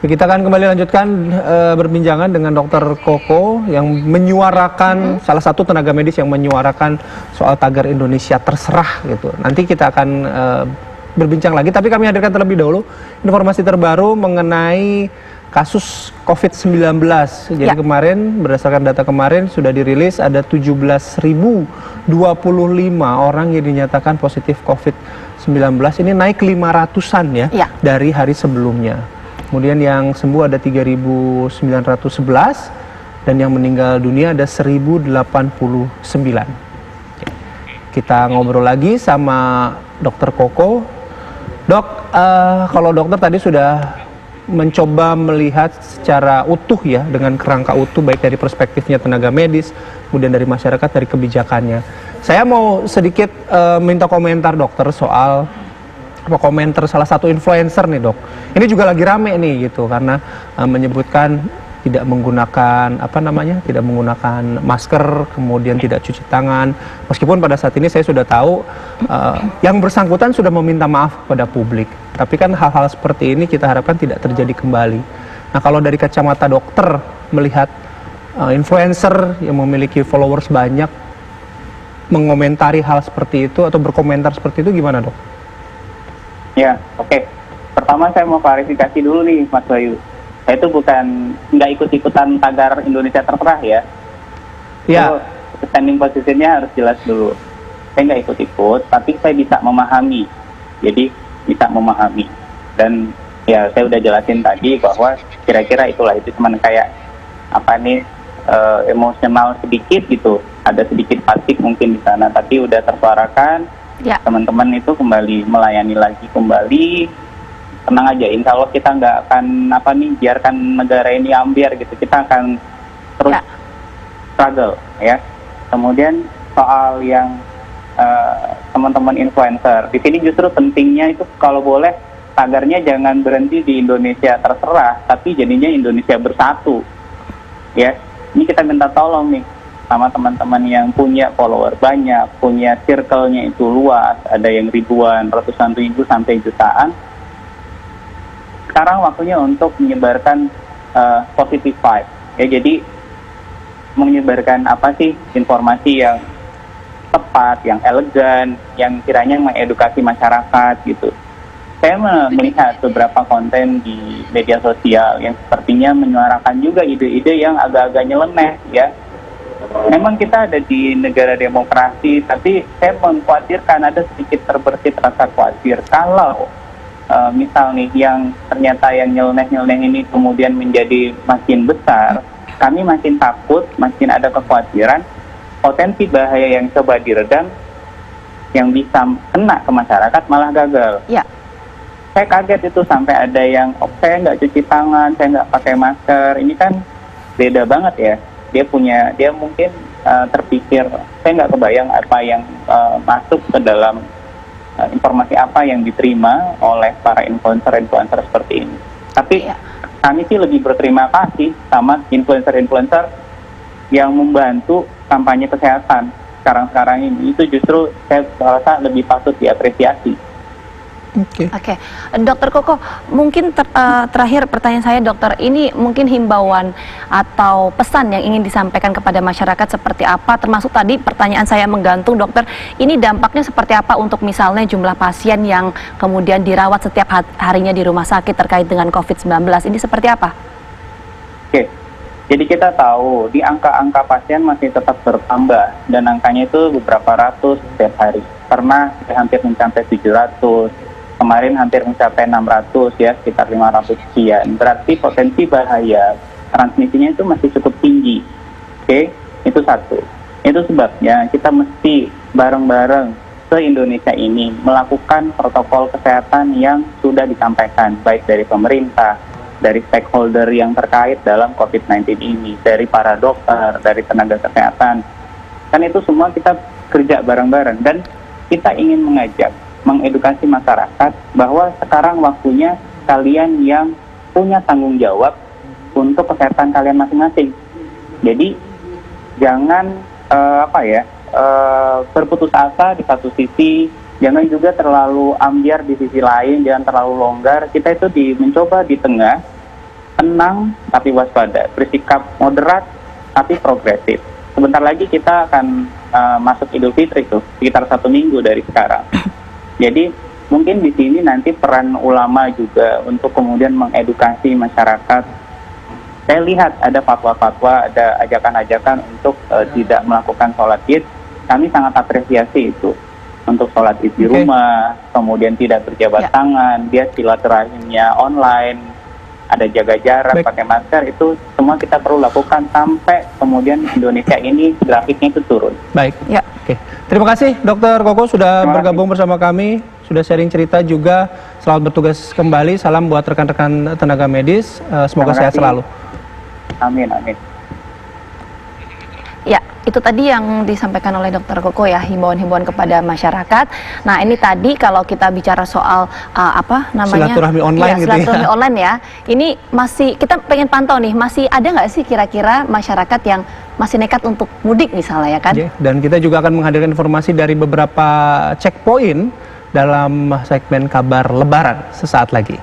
Kita akan kembali lanjutkan berbincangan dengan Dr. Koko yang menyuarakan, salah satu tenaga medis yang menyuarakan soal tagar Indonesia terserah gitu. Nanti kita akan berbincang lagi, tapi kami hadirkan terlebih dahulu informasi terbaru mengenai kasus COVID-19. Jadi kemarin, berdasarkan data kemarin sudah dirilis ada 17.025 orang yang dinyatakan positif COVID-19. Ini naik 500-an ya dari hari sebelumnya. Kemudian yang sembuh ada 3.911 dan yang meninggal dunia ada 1.089. Kita ngobrol lagi sama Dr. Koko. Dok, kalau dokter tadi sudah mencoba melihat secara utuh ya, dengan kerangka utuh baik dari perspektifnya tenaga medis, kemudian dari masyarakat, dari kebijakannya. Saya mau sedikit minta komentar dokter soal komentar salah satu influencer nih dok. Ini juga lagi rame nih gitu karena menyebutkan tidak menggunakan tidak menggunakan masker, kemudian tidak cuci tangan. Meskipun pada saat ini saya sudah tahu yang bersangkutan sudah meminta maaf kepada publik. Tapi kan hal-hal seperti ini kita harapkan tidak terjadi kembali. Nah kalau dari kacamata dokter melihat influencer yang memiliki followers banyak mengomentari hal seperti itu atau berkomentar seperti itu gimana dok? Ya, oke. Pertama saya mau klarifikasi dulu nih, Mas Bayu. Saya itu bukan nggak ikut-ikutan tagar Indonesia terserah ya. Ya. So, standing posisinya harus jelas dulu. Saya nggak ikut-ikut, tapi saya bisa memahami. Jadi bisa memahami. Dan ya saya udah jelasin tadi bahwa kira-kira itulah itu cuman kayak emosional sedikit gitu. Ada sedikit fasik mungkin di sana, tapi udah tersuarakan. Ya. Teman-teman itu kembali melayani lagi kembali, tenang aja, insya Allah kita nggak akan biarkan negara ini ambiar gitu, kita akan terus struggle ya. Kemudian soal yang teman-teman influencer, di sini justru pentingnya itu kalau boleh tagarnya jangan berhenti di Indonesia terserah, tapi jadinya Indonesia bersatu ya. Ini kita minta tolong nih sama teman-teman yang punya follower banyak, punya circle-nya itu luas, ada yang ribuan, ratusan ribu sampai jutaan. Sekarang waktunya untuk menyebarkan positive vibe. Ya, jadi menyebarkan informasi yang tepat, yang elegan, yang kiranya mengedukasi masyarakat gitu. Saya melihat beberapa konten di media sosial yang sepertinya menyuarakan juga ide-ide yang agak-agak nyeleneh ya. Memang kita ada di negara demokrasi, tapi saya mengkhawatirkan ada sedikit terbersit rasa khawatir kalau misal nih yang ternyata yang nyeleneh-nyeleneh ini kemudian menjadi makin besar, kami makin takut, makin ada kekhawatiran potensi bahaya yang coba diredam yang bisa kena ke masyarakat malah gagal. Ya. Saya kaget itu sampai ada yang saya nggak cuci tangan, saya nggak pakai masker. Ini kan beda banget ya. Dia mungkin terpikir, saya nggak kebayang apa yang masuk ke dalam informasi apa yang diterima oleh para influencer seperti ini. Tapi kami sih lebih berterima kasih sama influencer yang membantu kampanye kesehatan sekarang ini. Itu justru saya rasa lebih patut diapresiasi. Oke, Dokter Koko, mungkin terakhir pertanyaan saya dokter, ini mungkin himbauan atau pesan yang ingin disampaikan kepada masyarakat seperti apa, termasuk tadi pertanyaan saya menggantung dokter, ini dampaknya seperti apa untuk misalnya jumlah pasien yang kemudian dirawat setiap harinya di rumah sakit terkait dengan COVID-19, ini seperti apa? Oke, jadi kita tahu di angka-angka pasien masih tetap bertambah dan angkanya itu beberapa ratus setiap hari, pernah hampir mencapai 700. Kemarin hampir mencapai 600 ya, sekitar 500 sekian. Berarti potensi bahaya transmisinya itu masih cukup tinggi. Oke, itu satu. Itu sebabnya kita mesti bareng-bareng se-Indonesia ini melakukan protokol kesehatan yang sudah disampaikan, baik dari pemerintah, dari stakeholder yang terkait dalam COVID-19 ini, dari para dokter, dari tenaga kesehatan. Kan itu semua kita kerja bareng-bareng dan kita ingin mengedukasi masyarakat bahwa sekarang waktunya kalian yang punya tanggung jawab untuk kesehatan kalian masing-masing. Jadi jangan berputus asa di satu sisi, jangan juga terlalu ambiar di sisi lain, jangan terlalu longgar. Kita itu mencoba di tengah tenang tapi waspada, bersikap moderat tapi progresif. Sebentar lagi kita akan masuk Idul Fitri tuh, sekitar 1 minggu dari sekarang. Jadi mungkin di sini nanti peran ulama juga untuk kemudian mengedukasi masyarakat. Saya lihat ada fatwa-fatwa, ada ajakan-ajakan untuk tidak melakukan sholat id. Kami sangat apresiasi itu. Untuk sholat id di rumah, kemudian tidak berjabat tangan, dia silaturahimnya online, ada jaga jarak, pakai masker, itu semua kita perlu lakukan sampai kemudian Indonesia ini grafiknya itu turun. Baik, ya. Oke. Terima kasih Dokter Koko sudah bergabung bersama kami, sudah sharing cerita juga. Selamat bertugas kembali. Salam buat rekan-rekan tenaga medis. Semoga sehat selalu. Amin, amin. Ya, itu tadi yang disampaikan oleh Dokter Koko ya, himbauan-himbauan kepada masyarakat. Nah, ini tadi kalau kita bicara soal apa namanya? Silaturahmi online gitu ya. Silaturahmi online ya. Ini masih kita pengen pantau nih, masih ada nggak sih kira-kira masyarakat yang masih nekat untuk mudik misalnya ya kan? Dan kita juga akan menghadirkan informasi dari beberapa checkpoint dalam segmen kabar Lebaran sesaat lagi.